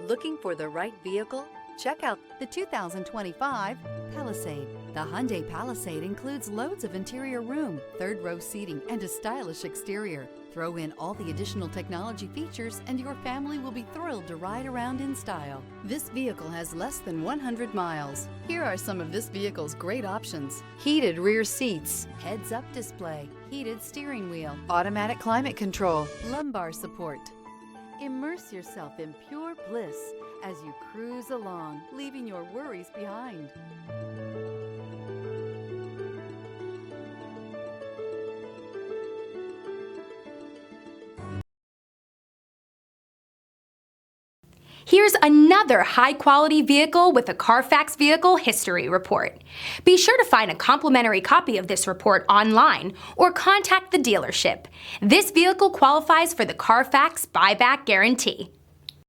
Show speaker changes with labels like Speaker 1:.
Speaker 1: Looking for the right vehicle? Check out the 2025 Palisade. The Hyundai Palisade includes loads of interior room, third-row seating, and a stylish exterior. Throw in all the additional technology features and your family will be thrilled to ride around in style. This vehicle has less than 100 miles. Here are some of this vehicle's great options: heated rear seats, heads-up display, heated steering wheel, automatic climate control, lumbar support. Immerse yourself in pure bliss as you cruise along, leaving your worries behind.
Speaker 2: Here's another high-quality vehicle with a Carfax Vehicle History Report. Be sure to find a complimentary copy of this report online or contact the dealership. This vehicle qualifies for the Carfax Buyback Guarantee.